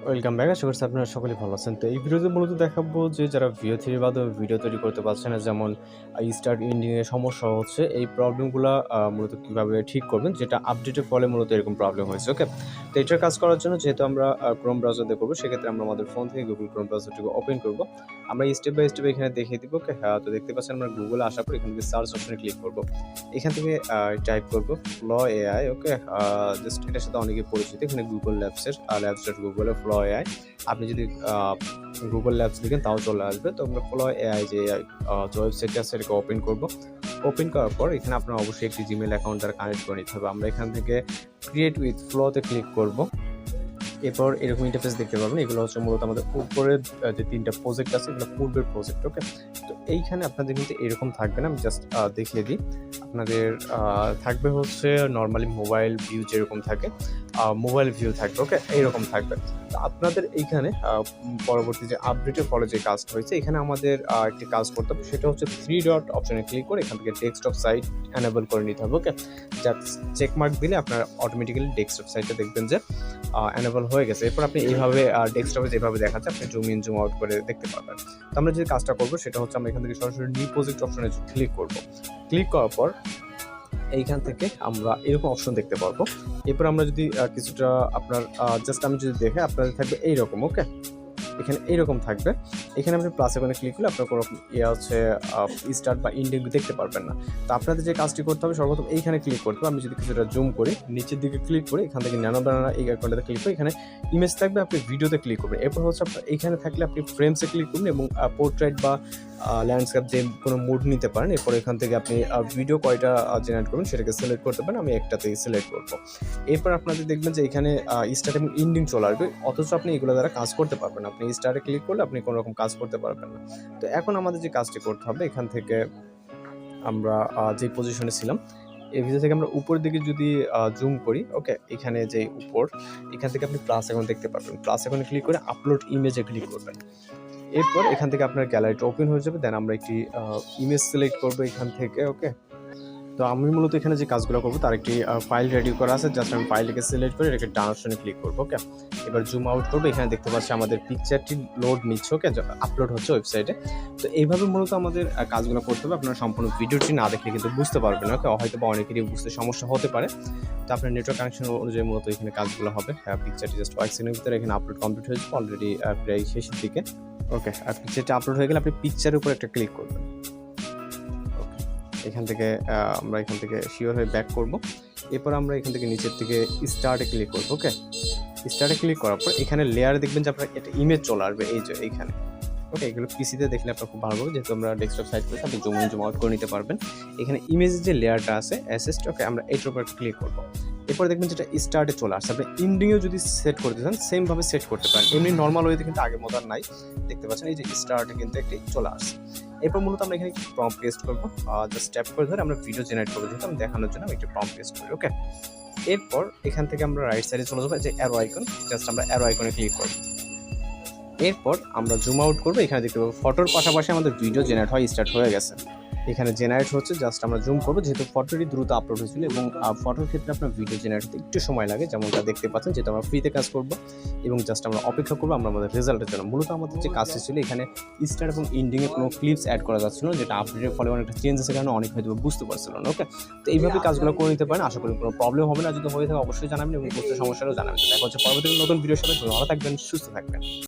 Welcome back. আশা করছি আপনারা সকলেই ভালো আছেন। তো এই ভিডিওতে মূলত দেখাবো যে যারা VO3 এর মাধ্যমে ভিডিও তৈরি করতে পারছে না, যেমন স্টার্ট এন্ডিং এ সমস্যা হচ্ছে, এই প্রবলেমগুলা মূলত কিভাবে ঠিক করবেন, যেটা আপডেটের ফলে মূলত এরকম প্রবলেম হয়েছে। ওকে? তো এটার কাজ করার জন্য যেহেতু আমরা Chrome ব্রাউজার দিয়ে করব, সেক্ষেত্রে আমরা আমাদের ফোন থেকে Google Chrome ব্রাউজারটিকে ওপেন করব। আমরা স্টেপ বাই স্টেপ এখানে দেখিয়ে দিব। ওকে? তো দেখতে পাচ্ছেন আমরা গুগলে আসার পর এখান থেকে সার্চ অপশনে ক্লিক করব। এখান থেকে টাইপ করব ফ্লো এআই। ওকে? জাস্ট এটার সাথে অনেকেই পরিচিত। এখানে Google ল্যাবসের labs.google এ ফ্লো এআই। আপনি যদি Google ল্যাবস লিখেন তাও চলে আসবে। তো আমরা ফ্লো এআই যে ওয়েবসাইটটা আছে এটাকে ওপেন করব। ওপেন করার পর এখানে আপনার অবশ্যই একটি জিমেইল অ্যাকাউন্ট দ্বারা কানেক্ট করে নিতে হবে। আমরা এখান থেকে ক্রিয়েট উইথ ফ্লো তে ক্লিক করব। এরপর এরকম ইন্টারফেস দেখতে পারবেন। এগুলো হচ্ছে মূলত আমাদের উপরের যে ৩ টা প্রজেক্ট আছে, এগুলো পূর্বের প্রজেক্ট। ওকে? তো এইখানে আপনাদের কিন্তু এরকম থাকবে না। আমি জাস্ট দেখিয়ে দিই। আপনাদের থাকবে হচ্ছে নরমালি মোবাইল ভিউ যেরকম থাকে, মোবাইল ভিউ থাকবে। ওকে? এইরকম থাকবে। তো আপনাদের এইখানে পরবর্তী যে আপডেটের ফলে যে কাজটা হয়েছে, এখানে আমাদের একটি কাজ করতে হবে। সেটা হচ্ছে 3 ডট অপশনে ক্লিক করে এখান থেকে ডেস্কটপ সাইট এনেবল করে নিতে হবে। ওকে? জাস্ট চেক মার্ক দিলে আপনার অটোমেটিক্যালি ডেস্কটপ সাইটে দেখবেন যে এনেবল হয়ে গেছে। এরপর আপনি এইভাবে ডেস্কটপে যেভাবে দেখাচ্ছে আপনি জুম ইন জুম আউট করে দেখতে পারবেন। তো আমরা যে কাজটা করব সেটা হচ্ছে আমরা এখান থেকে সরাসরি নিউ প্রজেক্ট অপশনে ক্লিক করব। ক্লিক করার পর এইখান থেকে আমরা এরকম অপশন দেখতে পারবো। এরপর আমরা যদি কিছুটা আপনার জাস্ট আমি যদি দেখে আপনাদের থাকবে এইরকম। ওকে? এখানে এইরকম থাকবে। এখানে আপনি প্লাস আইকনে ক্লিক করলে আপনার কোনো হচ্ছে স্টার্ট বা এন্ডিং দেখতে পারবেন না। তো আপনাদের যে কাজটি করতে হবে সর্বপ্রথম এইখানে ক্লিক করতে হবে। আমি যদি কিছুটা জুম করি, নিচের দিকে ক্লিক করি, এখান থেকে ন্যানো ব্যানানা এই আইকনটাতে ক্লিক করে এখানে ইমেজ থাকবে, আপনি ভিডিওতে ক্লিক করবেন। এরপর হচ্ছে আপনার এইখানে থাকলে আপনি ফ্রেমসে ক্লিক করুন এবং পোর্ট্রেট বা ল্যান্ডস্কেপ যে কোনো মুড নিতে পারেন। এরপর এখান থেকে আপনি ভিডিও কয়টা জেনারেট করবেন সেটাকে সিলেক্ট করতে পারেন। আমি একটাতেই সিলেক্ট করব। এরপর আপনাদের দেখবেন যে এখানে স্টার্ট এবং এন্ডিং চলে আসবে, অথচ আপনি এগুলো দ্বারা কাজ করতে পারবেন না। আপনি স্টার্টে ক্লিক করলে আপনি কোনো রকম কাজ করতে পারবেন না। তো এখন আমাদের যে কাজটি করতে হবে, এখান থেকে আমরা যে পজিশনে ছিলাম এই ভিডিও থেকে আমরা উপরের দিকে যদি জুম করি, ওকে? এখানে যে উপর এখান থেকে আপনি প্লাস আইকন দেখতে পারবেন। প্লাস আইকনে ক্লিক করে আপলোড ইমেজে ক্লিক করবেন। এরপর এখান থেকে আপনার গ্যালারিটা ওপেন হয়ে যাবে। দেন আমরা একটি ইমেজ সিলেক্ট করব এখান থেকে। ওকে? তো আমি মূলত এখানে যে কাজগুলো করব তার একটি ফাইল রেডি করা আছে। জাস্ট আমি ফাইলটাকে সিলেক্ট করে এটাকে ডান অপশনে ক্লিক করব। ওকে? এবার জুম আউট করব। এখানে দেখতে পাচ্ছি আমাদের পিকচারটি লোড নিচ্ছে। ওকে? আপলোড হচ্ছে ওয়েবসাইটে। তো এইভাবে মূলত আমাদের কাজগুলো করতে হবে। আপনারা সম্পূর্ণ ভিডিওটি না দেখলে কিন্তু বুঝতে পারবেন না। ওকে? হয়তোবা অনেকেরই বুঝতে সমস্যা হতে পারে। তো আপনার নেটওয়ার্ক কানেকশন অনুযায়ী মূলত এখানে কাজগুলো হবে। পিকচারটি জাস্ট কয়েক সেকেন্ডের ভিতরে এখানে আপলোড কমপ্লিট হয়ে যাবে অলরেডি প্রায় শেষের দিকে। ওকে? আর পিকচারটা আপলোড হয়ে গেলে আপনি পিকচারের উপর একটা ক্লিক করবেন। এখান থেকে আমরা এখান থেকে শিওর হয়ে ব্যাক করব। এরপর আমরা এখান থেকে নিচের থেকে স্টার্টে ক্লিক করব। ওকে? স্টার্টে ক্লিক করার পর এখানে লেয়ারে দেখবেন যে আপনার একটা ইমেজ চলে আসবে এই যে এইখানে। ওকে? এগুলো পিসিতে দেখলে আপনার খুব ভালো হবে, যেহেতু আমরা ডেস্কটপ সাইড করেছি আপনি জুম ইন জুম আউট করে নিতে পারবেন। এখানে ইমেজের যে লেয়ারটা আছে অ্যাসিস্ট, ওকে? আমরা এটার উপর ক্লিক করব। এরপর দেখবেন যেটা স্টার্টে চলে আসছে। আপনি এন্ডিংয়েও যদি সেট করতে চান সেম ভাবে সেট করতে পারেন। এমনি নরমাল ওয়েতে কিন্তু আগের মতো আর নাই। দেখতে পাচ্ছেন এই যে স্টার্টে কিন্তু একটি চলে আসছে। এরপর মূলত আমরা এখানে একটি প্রম্পট পেস্ট করব। জাস্ট ট্যাপ করে ধরে আমরা ভিডিও জেনারেট করব, যেহেতু আমি দেখানোর জন্য আমি একটি প্রম্পট পেস্ট করি। ওকে? এরপর এখান থেকে আমরা রাইট সাইডে চলে যাবো, যে অ্যারো আইকন, জাস্ট আমরা অ্যারো আইকনে ক্লিক করব। এরপর আমরা জুম আউট করব। এখানে দেখতে পাবো ফটোর পাশাপাশি আমাদের ভিডিও জেনারেট হয় স্টার্ট হয়ে গেছে। এখানে জেনারেট হচ্ছে, জাস্ট আমরা জুম করব, যেহেতু ফটোটি দ্রুত আপলোড হয়েছিল এবং ফটোর ক্ষেত্রে আপনার ভিডিও জেনারেট হতে একটু সময় লাগে, যেমনটা দেখতে পাচ্ছেন, যেহেতু আমরা ফ্রিতে কাজ করব এবং জাস্ট আমরা অপেক্ষা করবো আমরা আমাদের রেজাল্টের জন্য। মূলত আমাদের যে কাজটি ছিল এখানে স্টার্ট এবং এন্ডিংয়ে কোনো ক্লিপস অ্যাড করা যাচ্ছিল না, যেটা আপডেটের ফলে অনেকটা চেঞ্জেসের কারণে অনেক হয়তো বুঝতে পারছিল না। ওকে? তো এইভাবে কাজগুলো করে নিতে পারেন। আশা করি কোনো প্রবলেম হবে না। যদি হয়ে থাকে অবশ্যই জানাবেন এবং বুঝতে সমস্যাটাও জানাবেন। দেখা হচ্ছে পরবর্তী নতুন ভিডিওর সাথে। ভালো থাকবেন, সুস্থ থাকবেন।